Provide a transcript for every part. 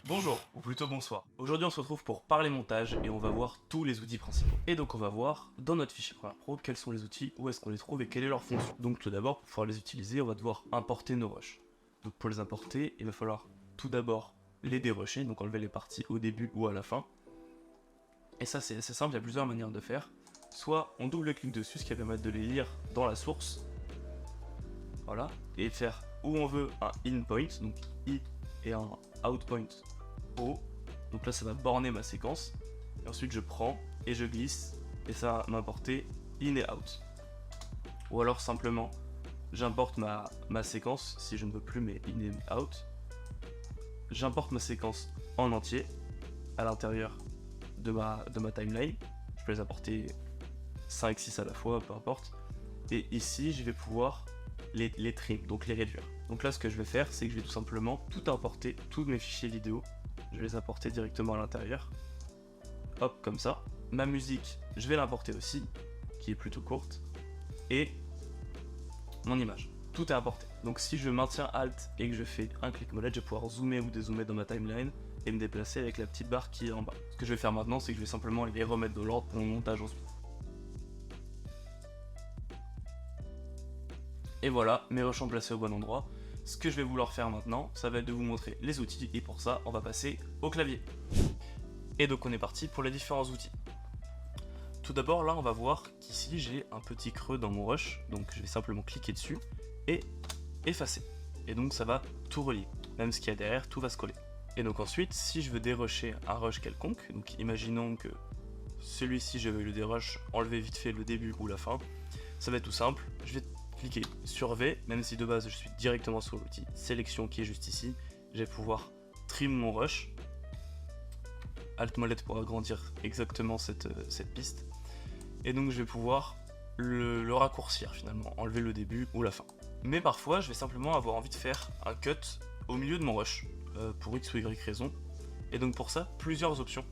Bonjour, ou plutôt bonsoir. Aujourd'hui on se retrouve pour parler montage et on va voir tous les outils principaux. Et donc on va voir dans notre fichier Premiere Pro quels sont les outils, où est-ce qu'on les trouve et quelle est leur fonction. Donc tout d'abord, pour pouvoir les utiliser, on va devoir importer nos rushs. Donc pour les importer, il va falloir tout d'abord les dérusher, donc enlever les parties au début ou à la fin. Et ça c'est assez simple, il y a plusieurs manières de faire. Soit on double-clique dessus, ce qui va permettre de les lire dans la source. Voilà, et faire où on veut un in point, donc i et un out point O. Donc là ça va borner ma séquence. Et ensuite je prends et je glisse et ça va m'importer in et out. Ou alors simplement j'importe ma séquence si je ne veux plus mes in et out. J'importe ma séquence en entier à l'intérieur de ma timeline. Je peux les importer 5, 6 à la fois, peu importe. Et ici je vais pouvoir les trim, donc les réduire. Donc là ce que je vais faire c'est que je vais tout simplement tout importer, tous mes fichiers vidéo, je vais les importer directement à l'intérieur. Hop, comme ça. Ma musique, je vais l'importer aussi, qui est plutôt courte. Et mon image. Tout est importé. Donc si je maintiens Alt et que je fais un clic molette, je vais pouvoir zoomer ou dézoomer dans ma timeline et me déplacer avec la petite barre qui est en bas. Ce que je vais faire maintenant, c'est que je vais simplement les remettre dans l'ordre pour mon montage ensuite. Et voilà, mes rushs sont placés au bon endroit. Ce que je vais vouloir faire maintenant, ça va être de vous montrer les outils, et pour ça, on va passer au clavier. Et donc on est parti pour les différents outils. Tout d'abord, là, on va voir qu'ici, j'ai un petit creux dans mon rush, donc je vais simplement cliquer dessus et effacer. Et donc ça va tout relier, même ce qu'il y a derrière, tout va se coller. Et donc ensuite, si je veux dérusher un rush quelconque, donc imaginons que celui-ci, je veux le dérush, enlever vite fait le début ou la fin, ça va être tout simple, je vais cliquer sur V, même si de base je suis directement sur l'outil sélection qui est juste ici, je vais pouvoir trim mon rush, Alt molette pour agrandir exactement cette piste, et donc je vais pouvoir le raccourcir finalement, enlever le début ou la fin. Mais parfois je vais simplement avoir envie de faire un cut au milieu de mon rush, pour X ou Y raison, et donc pour ça plusieurs options.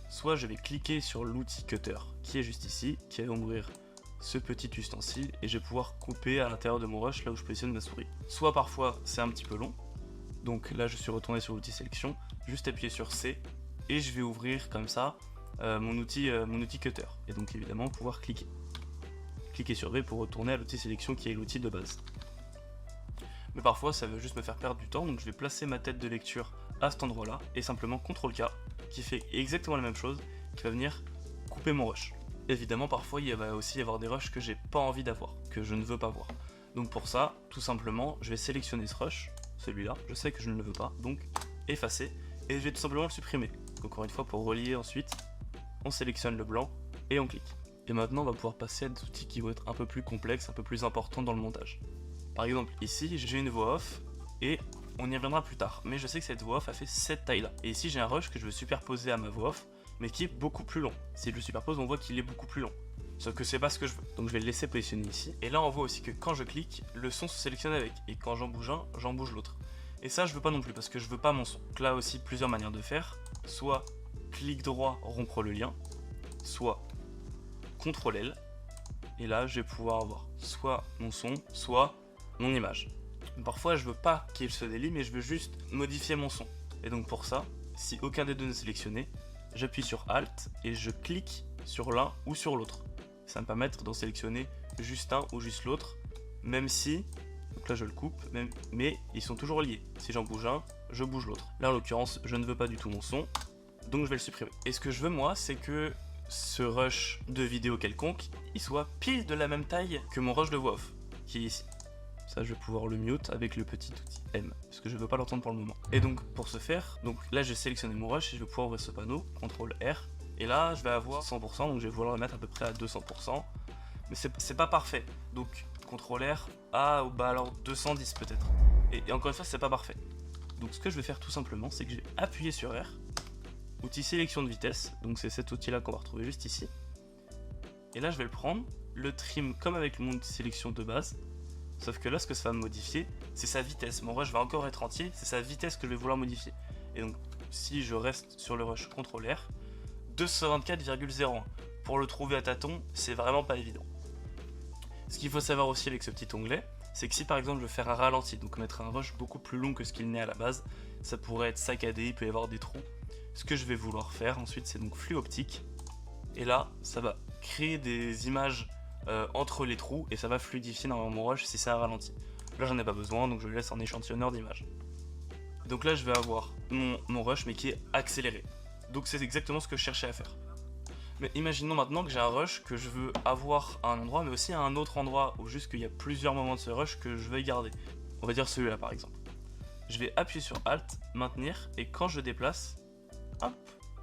Soit je vais cliquer sur l'outil cutter qui est juste ici, qui va ouvrir ce petit ustensile et je vais pouvoir couper à l'intérieur de mon rush là où je positionne ma souris. Soit parfois c'est un petit peu long, donc là je suis retourné sur l'outil sélection, juste appuyer sur C et je vais ouvrir comme ça mon outil cutter et donc évidemment pouvoir cliquer sur V pour retourner à l'outil sélection qui est l'outil de base. Mais parfois ça veut juste me faire perdre du temps, donc je vais placer ma tête de lecture à cet endroit là et simplement CTRL K qui fait exactement la même chose, qui va venir couper mon rush. Évidemment, parfois il va aussi y avoir des rushs que j'ai pas envie d'avoir, que je ne veux pas voir. Donc pour ça, tout simplement, je vais sélectionner ce rush, celui-là, je sais que je ne le veux pas, donc effacer, et je vais tout simplement le supprimer. Donc encore une fois, pour relier ensuite, on sélectionne le blanc et on clique. Et maintenant, on va pouvoir passer à des outils qui vont être un peu plus complexes, un peu plus importants dans le montage. Par exemple, ici, j'ai une voix off, et on y reviendra plus tard, mais je sais que cette voix off a fait cette taille-là. Et ici, j'ai un rush que je veux superposer à ma voix off, mais qui est beaucoup plus long. Si je le superpose, on voit qu'il est beaucoup plus long. Sauf que c'est pas ce que je veux. Donc je vais le laisser positionner ici. Et là, on voit aussi que quand je clique, le son se sélectionne avec. Et quand j'en bouge un, j'en bouge l'autre. Et ça, je veux pas non plus, parce que je veux pas mon son. Donc là aussi, plusieurs manières de faire. Soit clic droit, rompre le lien. Soit CTRL L. Et là, je vais pouvoir avoir soit mon son, soit mon image. Parfois, je veux pas qu'il se délie, mais je veux juste modifier mon son. Et donc pour ça, si aucun des deux n'est sélectionné, j'appuie sur Alt et je clique sur l'un ou sur l'autre. Ça va me permettre d'en sélectionner juste un ou juste l'autre, même si, donc là je le coupe, mais ils sont toujours liés. Si j'en bouge un, je bouge l'autre. Là en l'occurrence, je ne veux pas du tout mon son, donc je vais le supprimer. Et ce que je veux moi, c'est que ce rush de vidéo quelconque, il soit pile de la même taille que mon rush de voix off, qui est ici. Ça, je vais pouvoir le mute avec le petit outil M, parce que je ne veux pas l'entendre pour le moment. Et donc, pour ce faire, donc là, j'ai sélectionné mon rush et je vais pouvoir ouvrir ce panneau, CTRL R, et là, je vais avoir 100%, donc je vais vouloir le mettre à peu près à 200%, mais c'est pas parfait. Donc, CTRL R, bah alors 210 peut-être. Et encore une fois, c'est pas parfait. Donc, ce que je vais faire tout simplement, c'est que je vais appuyer sur R, outil sélection de vitesse, donc c'est cet outil-là qu'on va retrouver juste ici. Et là, je vais le prendre, le trim comme avec mon outil sélection de base. Sauf que là, ce que ça va me modifier, c'est sa vitesse. Mon rush va encore être entier, c'est sa vitesse que je vais vouloir modifier. Et donc, si je reste sur le rush CTRL R, 224,01. Pour le trouver à tâtons, c'est vraiment pas évident. Ce qu'il faut savoir aussi avec ce petit onglet, c'est que si par exemple je veux faire un ralenti, donc mettre un rush beaucoup plus long que ce qu'il n'est à la base, ça pourrait être saccadé, il peut y avoir des trous. Ce que je vais vouloir faire ensuite, c'est donc flux optique, et là ça va créer des images entre les trous et ça va fluidifier dans mon rush si c'est un ralenti. Là j'en ai pas besoin, donc je le laisse en échantillonneur d'images. Donc là je vais avoir mon rush mais qui est accéléré. Donc c'est exactement ce que je cherchais à faire. Mais imaginons maintenant que j'ai un rush que je veux avoir à un endroit mais aussi à un autre endroit, ou juste qu'il y a plusieurs moments de ce rush que je vais garder. On va dire celui-là par exemple. Je vais appuyer sur Alt, maintenir, et quand je déplace, hop,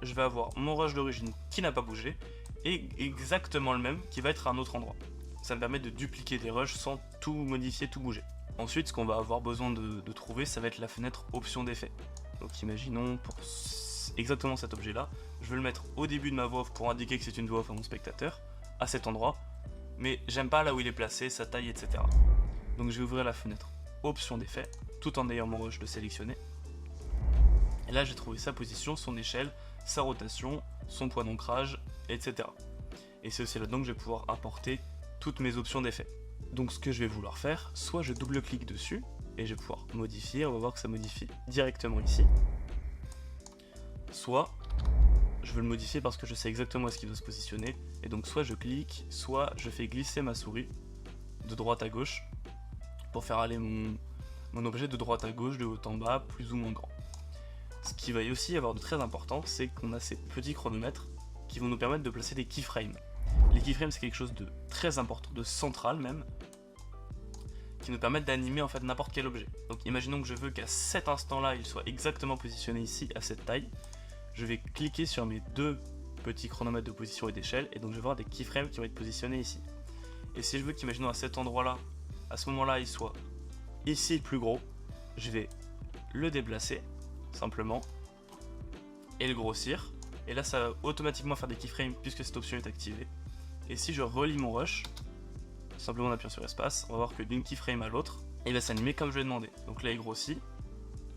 je vais avoir mon rush d'origine qui n'a pas bougé, et exactement le même qui va être à un autre endroit. Ça me permet de dupliquer des rushs sans tout modifier, tout bouger. Ensuite, ce qu'on va avoir besoin de trouver, ça va être la fenêtre option d'effet. Donc imaginons pour exactement cet objet là, je vais le mettre au début de ma voix off pour indiquer que c'est une voix off à mon spectateur, à cet endroit, mais j'aime pas là où il est placé, sa taille, etc. Donc je vais ouvrir la fenêtre option d'effet, tout en ayant mon rush de sélectionner. Et là j'ai trouvé sa position, son échelle, sa rotation, son point d'ancrage, etc. Et c'est aussi là-dedans que je vais pouvoir apporter toutes mes options d'effet. Donc ce que je vais vouloir faire, soit je double-clique dessus, et je vais pouvoir modifier, on va voir que ça modifie directement ici. Soit je veux le modifier parce que je sais exactement où est-ce qu'il doit se positionner, et donc soit je clique, soit je fais glisser ma souris de droite à gauche, pour faire aller mon objet de droite à gauche, de haut en bas, plus ou moins grand. Ce qui va aussi avoir de très important, c'est qu'on a ces petits chronomètres qui vont nous permettre de placer des keyframes. Les keyframes, c'est quelque chose de très important, de central même, qui nous permettent d'animer en fait n'importe quel objet. Donc imaginons que je veux qu'à cet instant-là, il soit exactement positionné ici, à cette taille. Je vais cliquer sur mes deux petits chronomètres de position et d'échelle, et donc je vais avoir des keyframes qui vont être positionnés ici. Et si je veux qu'imaginons à cet endroit-là, à ce moment-là, il soit ici le plus gros, je vais le déplacer, simplement, et le grossir. Et là, ça va automatiquement faire des keyframes puisque cette option est activée. Et si je relie mon rush, simplement en appuyant sur espace, on va voir que d'une keyframe à l'autre, il va s'animer comme je l'ai demandé. Donc là, il grossit,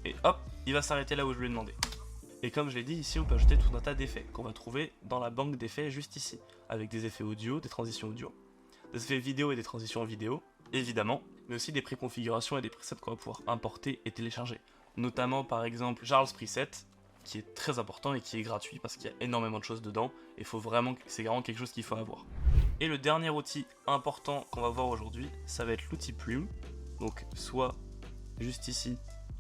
et hop, il va s'arrêter là où je lui ai demandé. Et comme je l'ai dit, ici, on peut ajouter tout un tas d'effets qu'on va trouver dans la banque d'effets juste ici, avec des effets audio, des transitions audio, des effets vidéo et des transitions vidéo, évidemment, mais aussi des préconfigurations et des presets qu'on va pouvoir importer et télécharger. Notamment, par exemple, Jarls Preset, qui est très important et qui est gratuit parce qu'il y a énormément de choses dedans, et c'est vraiment quelque chose qu'il faut avoir. Et le dernier outil important qu'on va voir aujourd'hui, ça va être l'outil Plume, donc soit juste ici,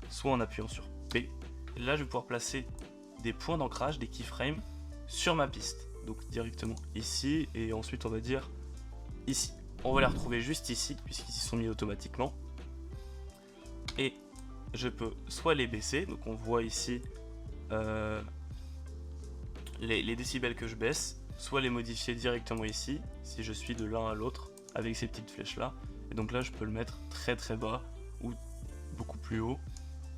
soit en appuyant sur P. Et là, je vais pouvoir placer des points d'ancrage, des keyframes, sur ma piste, donc directement ici, et ensuite on va dire ici. On va les retrouver juste ici, puisqu'ils y sont mis automatiquement. Et je peux soit les baisser, donc on voit ici les décibels que je baisse, soit les modifier directement ici, si je suis de l'un à l'autre, avec ces petites flèches là. Et donc là je peux le mettre très très bas, ou beaucoup plus haut,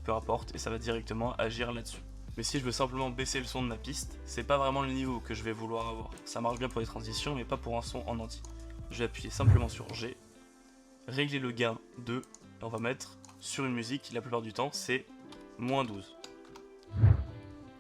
peu importe, et ça va directement agir là-dessus. Mais si je veux simplement baisser le son de ma piste, c'est pas vraiment le niveau que je vais vouloir avoir. Ça marche bien pour les transitions, mais pas pour un son en entier. Je vais appuyer simplement sur G, régler le gain 2, et on va mettre sur une musique qui la plupart du temps c'est -12.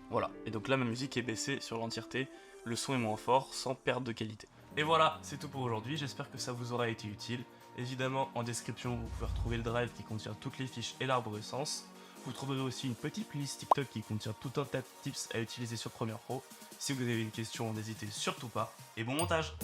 Voilà, et donc là ma musique est baissée sur l'entièreté, le son est moins fort sans perte de qualité. Et voilà, c'est tout pour aujourd'hui, j'espère que ça vous aura été utile. Évidemment, en description, vous pouvez retrouver le drive qui contient toutes les fiches et l'arborescence. Vous trouverez aussi une petite playlist TikTok qui contient tout un tas de tips à utiliser sur Premiere Pro. Si vous avez des questions, n'hésitez surtout pas, et bon montage!